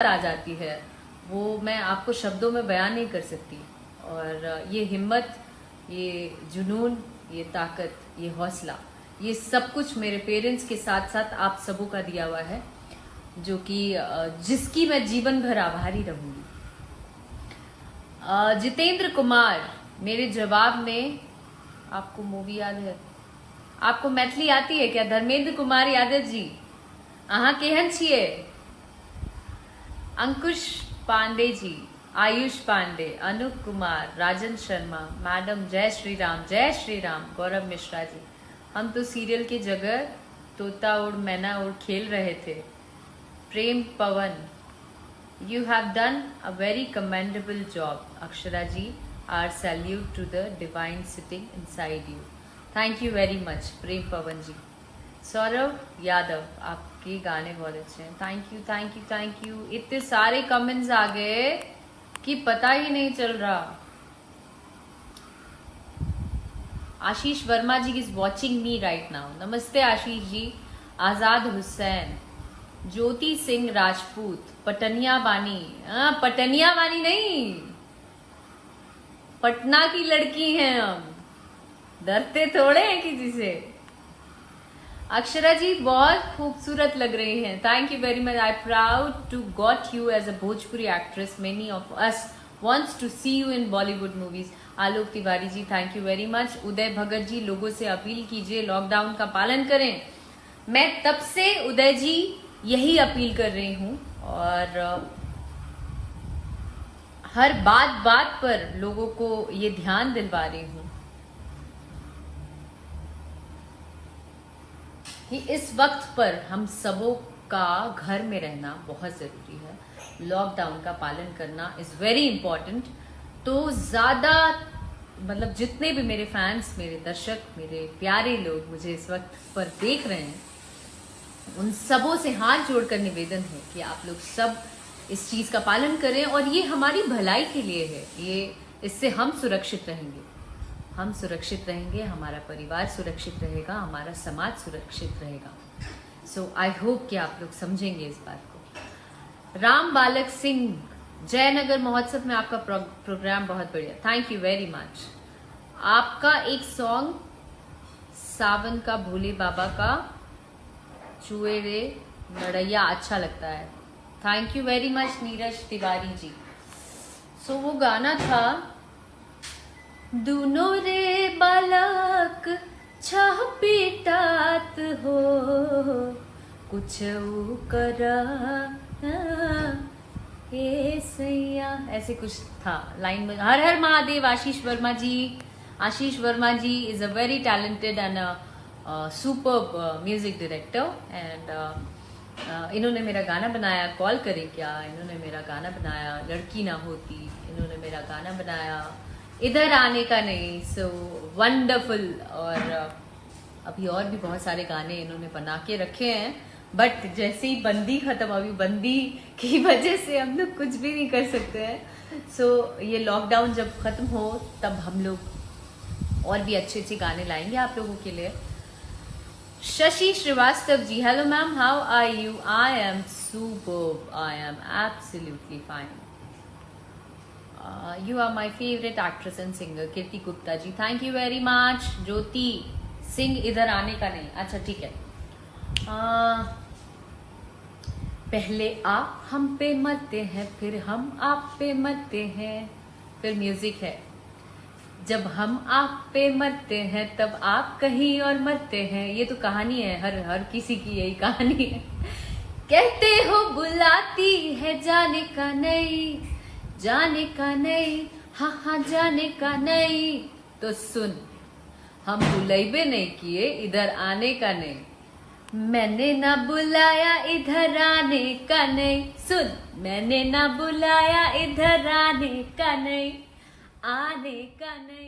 आ जाती है वो मैं आपको शब्दों में बयान नहीं कर सकती। और ये हिम्मत, ये जुनून, ये ताकत, ये हौसला, ये सब कुछ मेरे पेरेंट्स के साथ साथ आप सबों का दिया हुआ है, जो कि जिसकी मैं जीवन भर आभारी रहूंगी। जितेंद्र कुमार मेरे जवाब में, आपको मूवी याद है? आपको मैथिली आती है क्या? धर्मेंद्र कुमार यादव जी, अहाँ केहन छिए? अंकुश पांडे जी, आयुष पांडे, अनूप कुमार, राजन शर्मा, मैडम जय श्री राम, गौरव मिश्रा जी। हम तो सीरियल की जगह तोता उड़ मैना उड़ खेल रहे थे। Prem Pawan, you have done a very commendable job Akshara ji, our salute to the divine sitting inside you. Thank you very much Prem Pawan ji. Saurabh Yadav, आपके गाने बहुत अच्छे हैं। Thank you thank you thank you. इतने सारे कमेंट्स आ गए कि पता ही नहीं चल रहा। Ashish Verma ji is watching me right now. नमस्ते आशीष जी। आजाद हुसैन, ज्योति सिंह राजपूत, पटनिया बानी, पटनिया बानी नहीं, पटना की लड़की हैं हम, डरते थोड़े हैं किसी से। अक्षरा जी बहुत खूबसूरत लग रही हैं। Thank you very much. I proud to got you as a Bhojpuri actress. Many of us wants to see you in Bollywood movies. Alok Tiwari ji, thank you very much. Uday Bhagat ji, लोगों से अपील कीजिए लॉकडाउन का पालन करें। मैं तब से उदय जी यही अपील कर रही हूं और हर बात पर लोगों को ये ध्यान दिलवा रही हूं कि इस वक्त पर हम सबों का घर में रहना बहुत जरूरी है। लॉकडाउन का पालन करना इज वेरी इंपॉर्टेंट। तो ज्यादा मतलब जितने भी मेरे फैंस, मेरे दर्शक, मेरे प्यारे लोग मुझे इस वक्त पर देख रहे हैं, उन सबों से हाथ जोड़कर निवेदन है कि आप लोग सब इस चीज का पालन करें और ये हमारी भलाई के लिए है। ये इससे हम सुरक्षित रहेंगे, हम सुरक्षित रहेंगे, हमारा परिवार सुरक्षित रहेगा, हमारा समाज सुरक्षित रहेगा। सो आई होप कि आप लोग समझेंगे इस बात को। राम बालक सिंह, जयनगर महोत्सव में आपका प्रोग्राम बहुत बढ़िया। Thank you very much. आपका एक सॉन्ग सावन का भोले बाबा का चुए रे लड़ैया अच्छा लगता है। Thank you very much Neeraj Tiwari ji. So वो गाना था, दूनो रे बालक छह पीटात हो, कुछ करा ए सैया, ऐसे कुछ था लाइन में। हर हर Mahadev. Ashish Verma ji, Ashish Verma ji is a very talented and super music director and इन्होंने मेरा गाना बनाया कॉल करें क्या, इन्होंने मेरा गाना बनाया लड़की ना होती, इन्होंने मेरा गाना बनाया इधर आने का नहीं। So wonderful. और अभी और भी बहुत सारे गाने इन्होंने बना के रखे हैं, बट जैसे ही बंदी खत्म, अभी बंदी की वजह से हम लोग कुछ भी नहीं कर सकते हैं। सो ये लॉकडाउन जब खत्म हो तब हम लोग और भी अच्छे अच्छे गाने लाएंगे आप लोगों के लिए। Shashi Shrivastava ji, hello ma'am, how are you? I am superb, I am absolutely fine. You are my favourite actress and singer. Kirti Gupta ji, thank you very much. Jyoti Singh, इधर आने का नहीं, अच्छा ठीक है। पहले आप हम पे मरते हैं, फिर हम आप पे मरते हैं। फिर म्यूजिक है, जब हम आप पे मरते हैं तब आप कहीं और मरते हैं। ये तो कहानी है, हर किसी की यही कहानी है। कहते हो बुलाती है जाने का नहीं, जाने का नहीं, हाँ हाँ जाने का नहीं। तो सुन, हम बुलाइबे नहीं किए, इधर आने का नहीं। मैंने ना बुलाया इधर आने का नहीं। सुन, मैंने ना बुलाया इधर आने का नहीं, आने का नहीं।